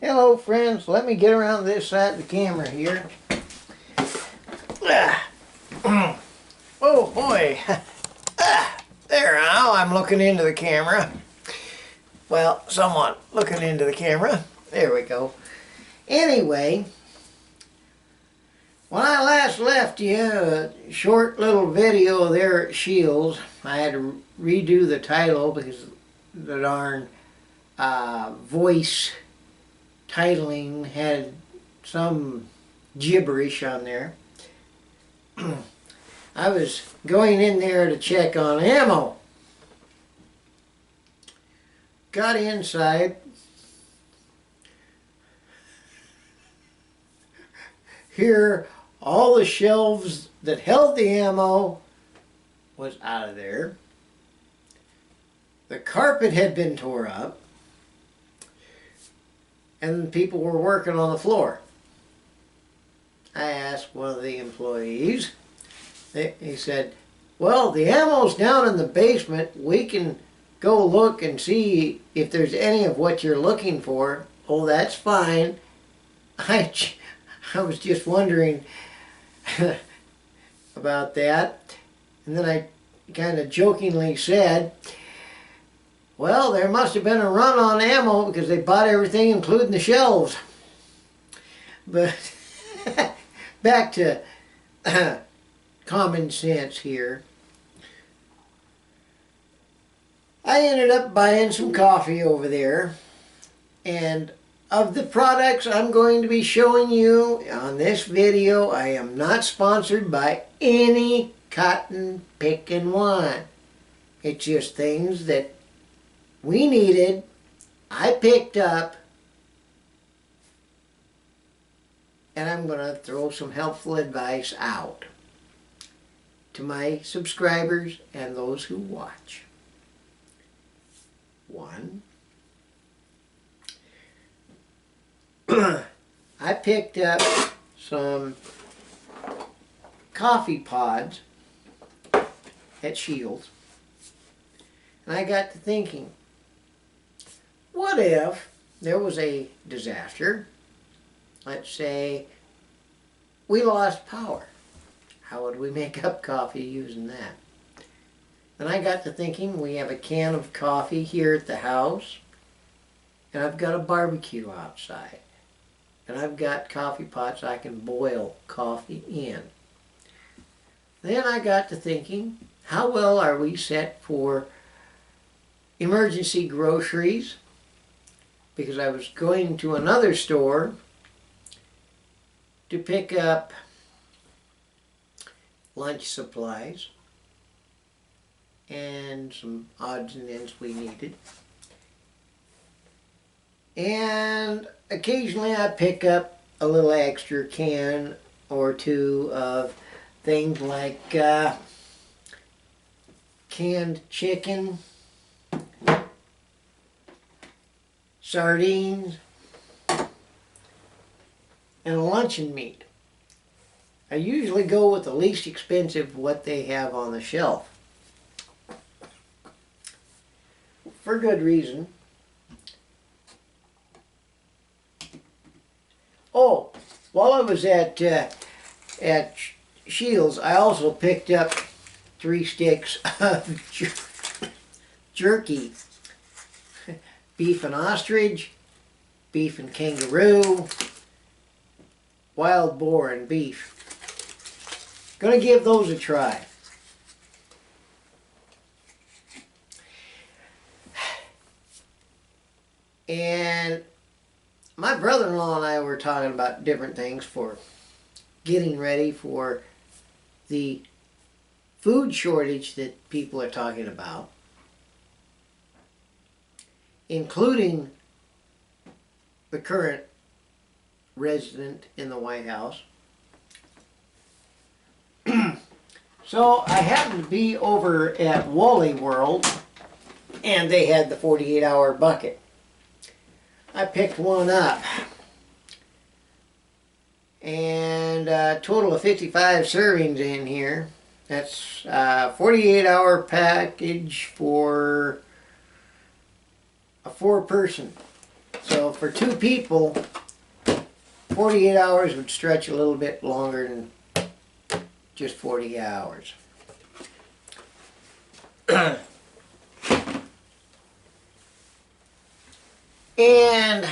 Hello friends, let me get around this side of the camera here. Oh boy. There now, I'm looking into the camera. Well, somewhat looking into the camera. There we go. Anyway, when I last left you a short little video there at Shields, I had to redo the title because the darn voice titling had some gibberish on there. I was going in there to check on ammo. Got inside. Here, all the shelves that held the ammo was out of there. The carpet had been tore up. And people were working on the floor. I asked one of the employees. He said, well, the ammo's down in the basement. We can go look and see if there's any of what you're looking for. Oh, that's fine. I was just wondering about that. And then I kind of jokingly said, well, there must have been a run on ammo because they bought everything, including the shelves. But back to common sense here. I ended up buying some coffee over there. And of the products I'm going to be showing you on this video, I am not sponsored by any cotton picking one. It's just things that we needed, I picked up, and I'm going to throw some helpful advice out to my subscribers and those who watch. One, I picked up some coffee pods at Shields, and I got to thinking, what if there was a disaster? Let's say we lost power. How would we make up coffee using that? Then I got to thinking, we have a can of coffee here at the house, and I've got a barbecue outside, and I've got coffee pots I can boil coffee in. Then I got to thinking, how well are we set for emergency groceries? Because I was going to another store to pick up lunch supplies and some odds and ends we needed. And occasionally I pick up a little extra can or two of things like canned chicken, sardines, and luncheon meat. I usually go with the least expensive what they have on the shelf. For good reason. Oh, while I was at Shields, I also picked up 3 sticks of jerky. Beef and ostrich, beef and kangaroo, wild boar and beef. Gonna give those a try. And my brother-in-law and I were talking about different things for getting ready for the food shortage that people are talking about, including the current resident in the White House. So I happened to be over at Wally World, and they had the 48-hour bucket. I picked one up, and a total of 55 servings in here. That's a 48-hour package for a 4-person So for 2 people, 48 hours would stretch a little bit longer than just 40 hours. And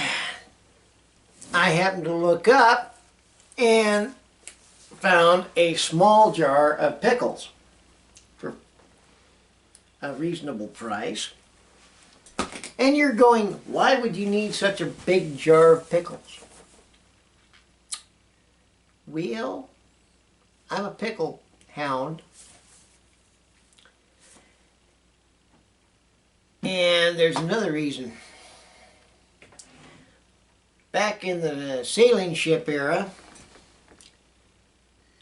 I happened to look up and found a small jar of pickles for a reasonable price. And you're going, why would you need such a big jar of pickles? Well, I'm a pickle hound. And there's another reason. Back in the sailing ship era,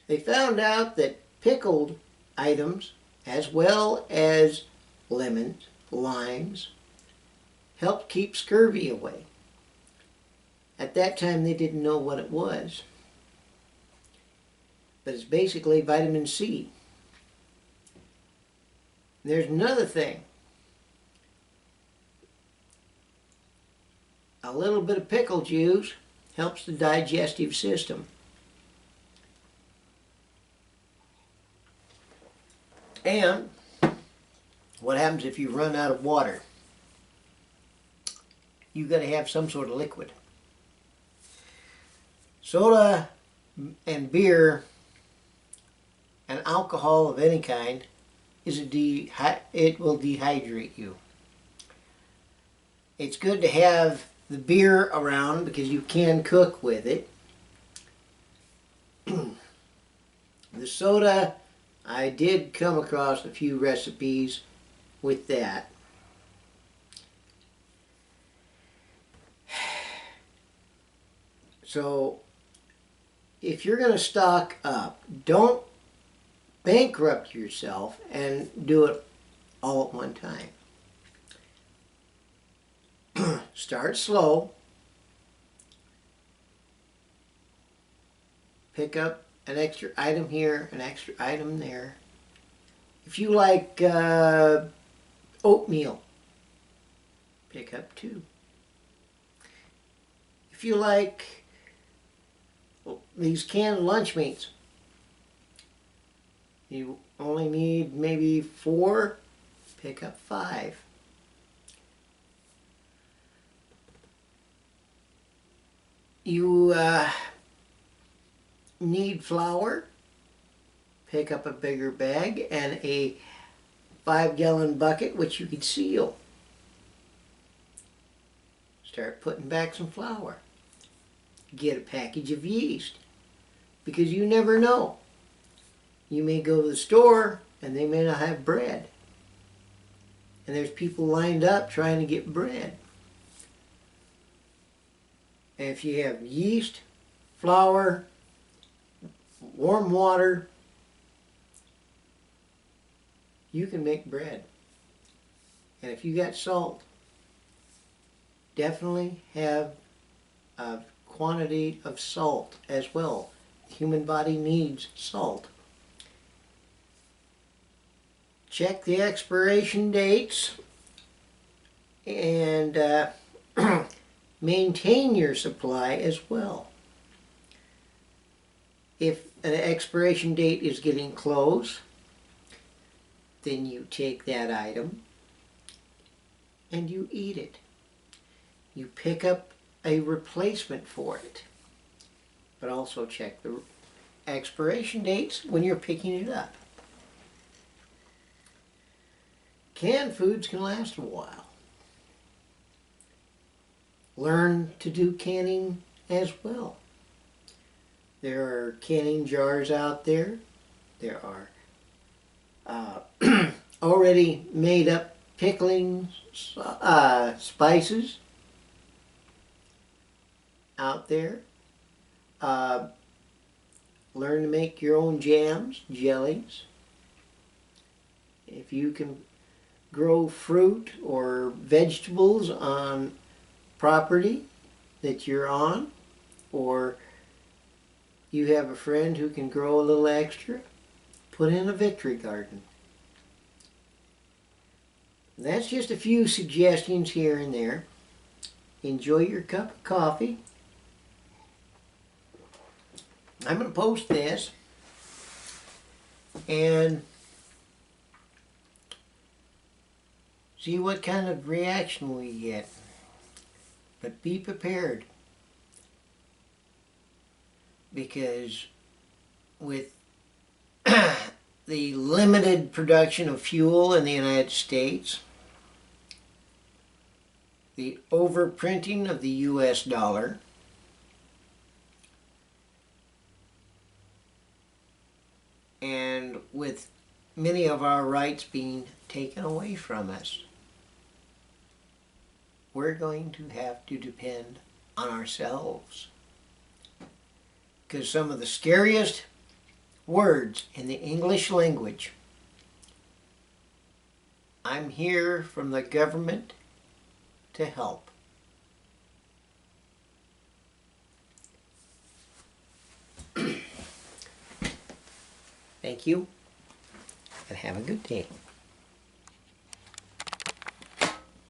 they found out that pickled items, as well as lemons, limes, helped keep scurvy away. At that time, they didn't know what it was. But it's basically vitamin C. There's another thing. A little bit of pickle juice helps the digestive system. And what happens if you run out of water? You've got to have some sort of liquid. Soda and beer and alcohol of any kind it will dehydrate you. It's good to have the beer around because you can cook with it. The soda, I did come across a few recipes with that. So if you're going to stock up, don't bankrupt yourself and do it all at one time. Start slow. Pick up an extra item here, an extra item there. If you like oatmeal, pick up 2. If you like these canned lunch meats, you only need maybe 4, pick up 5. You need flour, pick up a bigger bag and a 5-gallon bucket which you could seal. Start putting back some flour. Get a package of yeast, because you never know. You may go to the store and they may not have bread. And there's people lined up trying to get bread. And if you have yeast, flour, warm water, you can make bread. And if you got salt, definitely have a quantity of salt as well. The human body needs salt. Check the expiration dates and maintain your supply as well. If an expiration date is getting close, then you take that item and you eat it. You pick up a replacement for it, but also check the expiration dates when you're picking it up. Canned foods can last a while. Learn to do canning as well. There are canning jars out there. There are already made up pickling spices out there. Learn to make your own jams, jellies. If you can grow fruit or vegetables on property that you're on, or you have a friend who can grow a little extra, put in a victory garden. That's just a few suggestions here and there. enjoy your cup of coffee. I'm going to post this and see what kind of reaction we get. But be prepared, because with the limited production of fuel in the United States, the overprinting of the US dollar, and with many of our rights being taken away from us, we're going to have to depend on ourselves. Because some of the scariest words in the English language, I'm here from the government to help. Thank you, and have a good day.